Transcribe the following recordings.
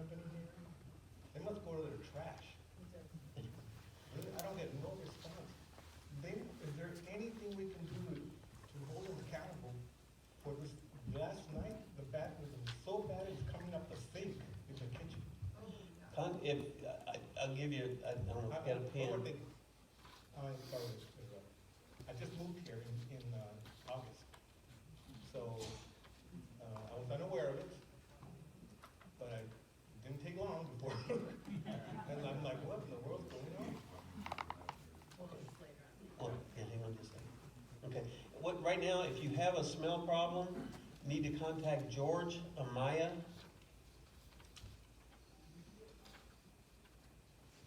company here? They must go to their trash. Really, I don't get no response. Is there anything we can do to hold them accountable for this? Last night, the bat was so bad it was coming up the sink in the kitchen. I'll give you, I don't know, if you got a pen. I'm sorry, I just moved here in August. So, I was unaware of it, but it didn't take long before. And I'm like, what in the world's going on? Oh, yeah, hang on just a second. Okay, right now, if you have a smell problem, you need to contact George Amaya.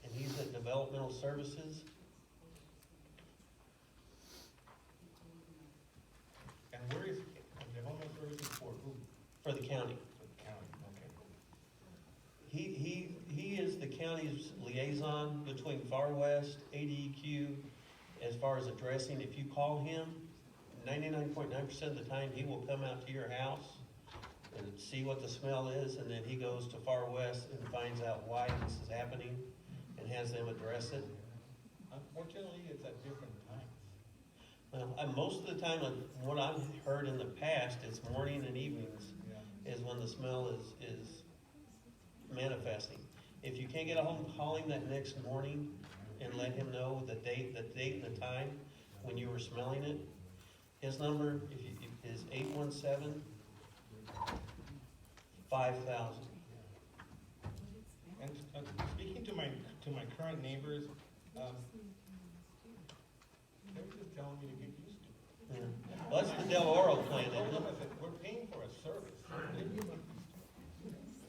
And he's at Developmental Services. And where is developmental services for who? For the county. For the county, okay. He is the county's liaison between Far West, ADEQ, as far as addressing. If you call him, 99.9% of the time, he will come out to your house and see what the smell is, and then he goes to Far West and finds out why this is happening and has them address it. Unfortunately, it's at different times. Well, most of the time, what I've heard in the past, it's morning and evenings is when the smell is manifesting. If you can't get a hold, call him that next morning and let him know the date and the time when you were smelling it. His number is 817-5000. And speaking to my current neighbors, they're just telling me to get used to it. Yeah. Well, that's the Del Oro plan, isn't it? I said, we're paying for a service.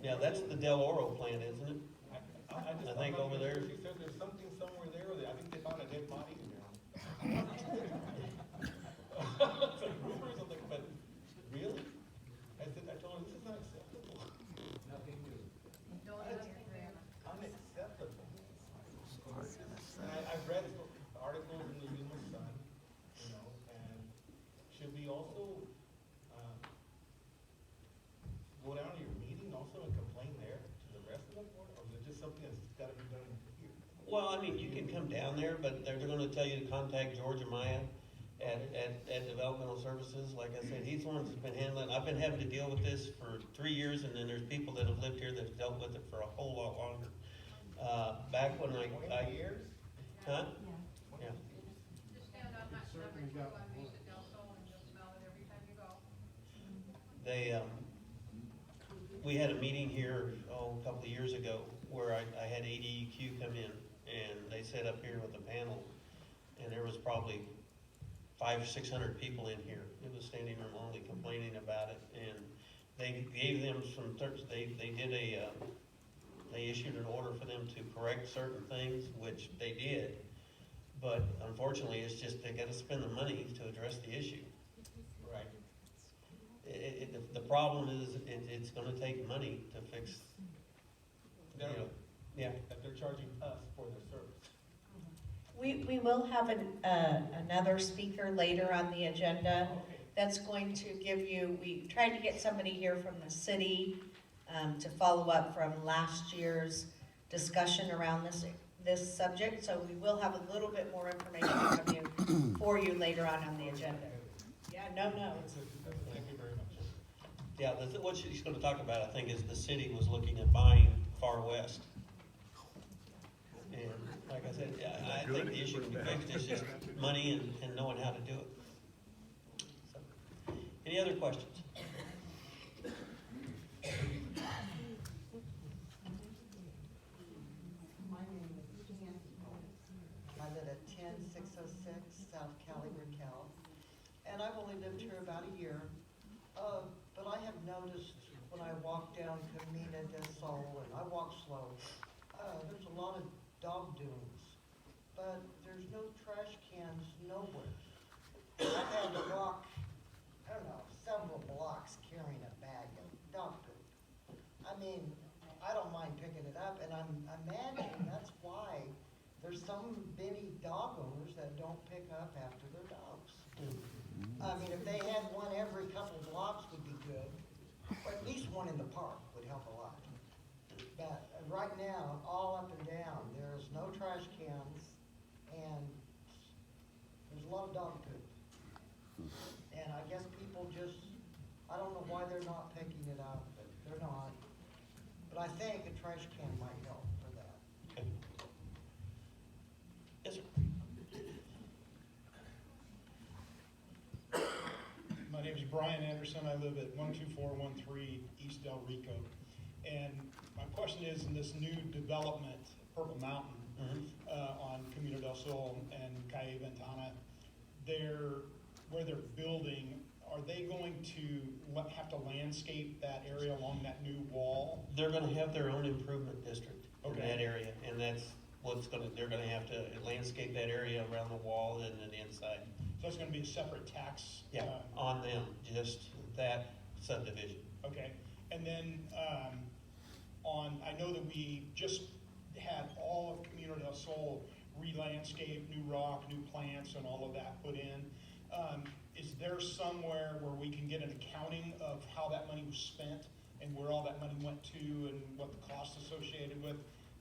Yeah, that's the Del Oro plan, isn't it? I think over there. She said there's something somewhere there, I think they found a dead body in there. It's like rumors, I'm like, but really? I told her, this is not acceptable. Nothing new. Unacceptable. And I've read articles in the Yuma Sun, and should we also, go down to your meeting also and complain there to the rest of the board, or is it just something that's gotta be done here? Well, I mean, you can come down there, but they're gonna tell you to contact George Amaya at Developmental Services. Like I said, he's the one that's been handling. I've been having to deal with this for 3 years, and then there's people that have lived here that have dealt with it for a whole lot longer. Back when 20 years? Huh? Yeah. Just stand on that number 2 on Mesa Del Sol and just smell it every time you go. We had a meeting here, a couple of years ago, where I had ADEQ come in, and they sat up here with a panel, and there was probably 500 or 600 people in here. It was standing room only, complaining about it, and they gave them some, they issued an order for them to correct certain things, which they did, but unfortunately, it's just, they gotta spend the money to address the issue. Right. The problem is, it's gonna take money to fix, yeah. That they're charging us for their service. We will have another speaker later on the agenda Okay. that's going to give you, we tried to get somebody here from the city to follow up from last year's discussion around this subject, so we will have a little bit more information from you for you later on the agenda. Yeah, no. Thank you very much. Yeah, what she's gonna talk about, I think, is the city was looking at buying Far West. And like I said, I think the issue can be fixed, it's just money and knowing how to do it. So, any other questions? I live at 10606 South Cali, Raquel, and I've only lived here about a year. But I have noticed when I walk down Mesa Del Sol, and I walk slow, there's a lot of dog doings, but there's no trash cans nowhere. I've had to walk, I don't know, several blocks carrying a bag of dog poop. I mean, I don't mind picking it up, and I'm imagining that's why there's some many dog owners that don't pick up after their dogs. I mean, if they had one every couple blocks would be good, or at least one in the park would help a lot. But right now, all up and down, there's no trash cans, and there's a lot of dog poop. And I guess people just, I don't know why they're not picking it up, but they're not. But I think a trash can might help for that. Okay. Yes, sir. My name is Brian Anderson. I live at 12413 East Del Rico. And my question is, in this new development, Purple Mountain, on Camino del Sol and Calle Ventana, where they're building, are they going to have to landscape that area along that new wall? They're gonna have their own improvement district in Okay. that area, and that's they're gonna have to landscape that area around the wall and then inside. So it's gonna be a separate tax? Yeah, on them, just that subdivision. Okay, and then, I know that we just had all of Camino del Sol re-landscape, new rock, new plants, and all of that put in. Is there somewhere where we can get an accounting of how that money was spent and where all that money went to and what the costs associated with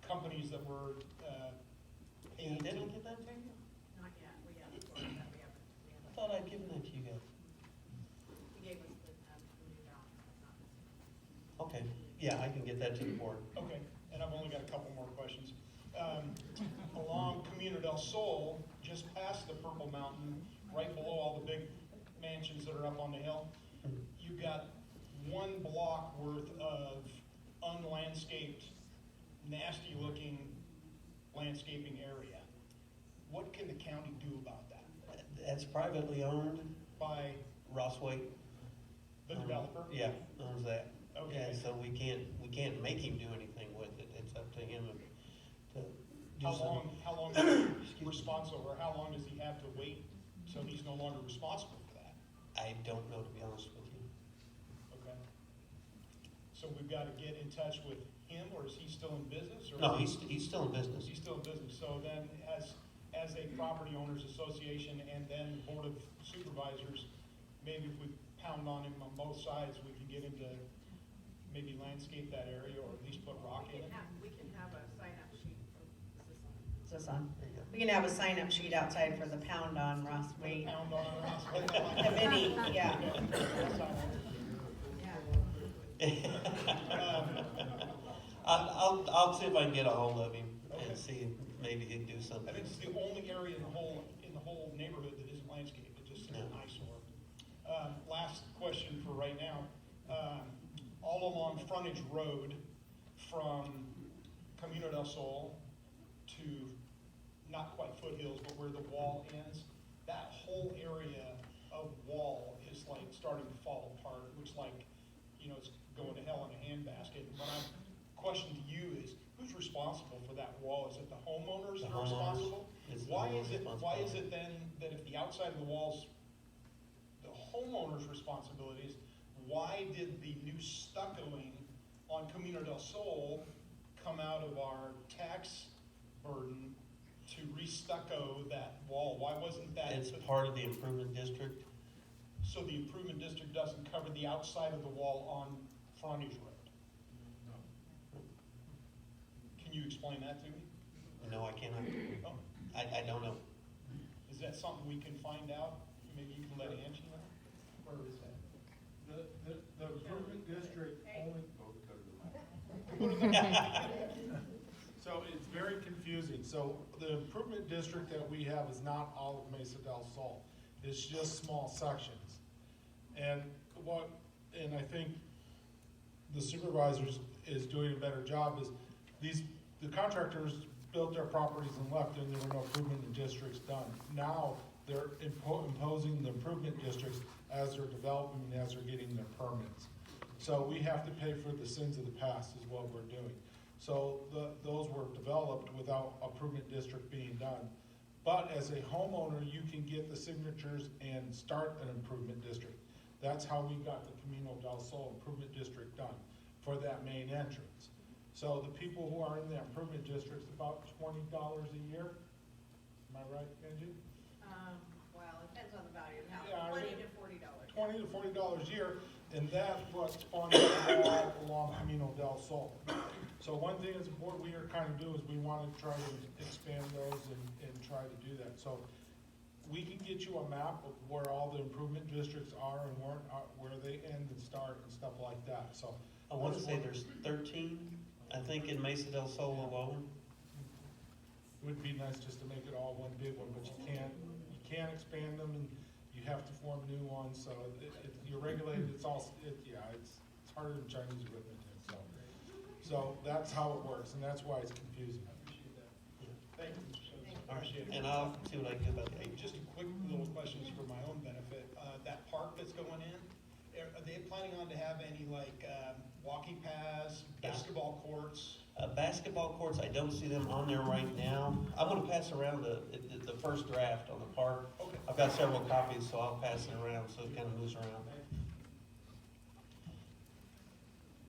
companies that were, paid Did I to? get that to you? Not yet, we haven't, that we haven't, I thought I'd given that to you guys. he gave us the new balance. Okay, yeah, I can get that to the board. Okay, and I've only got a couple more questions. Along Camino del Sol, just past the Purple Mountain, right below all the big mansions that are up on the hill, you've got 1 block worth of unlandscaped, nasty-looking landscaping area. What can the county do about that? That's privately owned, By Rossway. the developer? Yeah, owns that. Okay. Yeah, so we can't make him do anything with it, it's up to him to do something. How long is he responsible, or how long does he have to wait so he's no longer responsible for that? I don't know, to be honest with you. Okay. So we've got to get in touch with him, or is he still in business? Or No, he's still in business. He's still in business. So then, as a property owners association and then Board of Supervisors, maybe if we pound on him on both sides, we can get him to maybe landscape that area, or at least put rock in it. We can have a sign-up sheet. Is this on? There you go. We can have a sign-up sheet outside for the Pound on Rossway Pound on it. committee, yeah. I'll see if I can get a hold of him Okay. and see if maybe he'd do I something. think it's the only area in the whole neighborhood that isn't landscaped. It's just an Yeah. eyesore. Last question for right now. All along Frontage Road from Camino del Sol to not quite foothills, but where the wall ends, that whole area of wall is like starting to fall apart. It looks like, it's going to hell in a handbasket. And my question to you is, who's responsible for that wall? Is it the homeowners The that are homeowners. responsible? It's the Why homeowner's is it responsibility. then that if the outside of the wall's the homeowner's responsibilities, why did the new stuccoing on Camino del Sol come out of our tax burden to re-stucco that wall? Why wasn't that? It's part of the improvement district. So the improvement district doesn't cover the outside of the wall on Frontage Road? Can you explain that to me? No, I cannot. Oh, I don't know. is that something we can find out? Maybe you can let Angie know? Where is that? The improvement district only. So it's very confusing. So the improvement district that we have is not all of Mesa del Sol. It's just small sections. And I think the supervisors is doing a better job is the contractors built their properties and left, and there were no improvement districts done. Now they're imposing the improvement districts as they're developing and as they're getting their permits. So we have to pay for the sins of the past is what we're doing. So those were developed without improvement district being done. But as a homeowner, you can get the signatures and start an improvement district. That's how we got the Camino del Sol improvement district done for that main entrance. So the people who are in the improvement district's about $20 a year. Am I right, Angie? Well, it depends on the value of the Yeah, house, I $20 mean- to $40. $20 to $40 a year, And that's what's funded all along Camino del Sol. So one thing as a board we are kind of doing is we want to try to expand those and try to do that. So we can get you a map of where all the improvement districts are and where they end and start and stuff like that, so. I wanna say there's 13, I think, in Mesa del Sol alone. It would be nice just to make it all one big one, but you can't expand them, and you have to form new ones, so you're regulated, it's harder than Chinese arithmetic, so. So that's how it works, and that's why it's confusing. Thank you. All right, Appreciate it. and I'll see what I can do about the Hey, eight. just a quick little questions for my own benefit. That park that's going in, are they planning on to have any like walking paths, Yes. basketball courts? Basketball courts, I don't see them on there right now. I'm gonna pass around the first draft on the park. Okay. I've got several copies, so I'll pass it around, so it kinda moves around.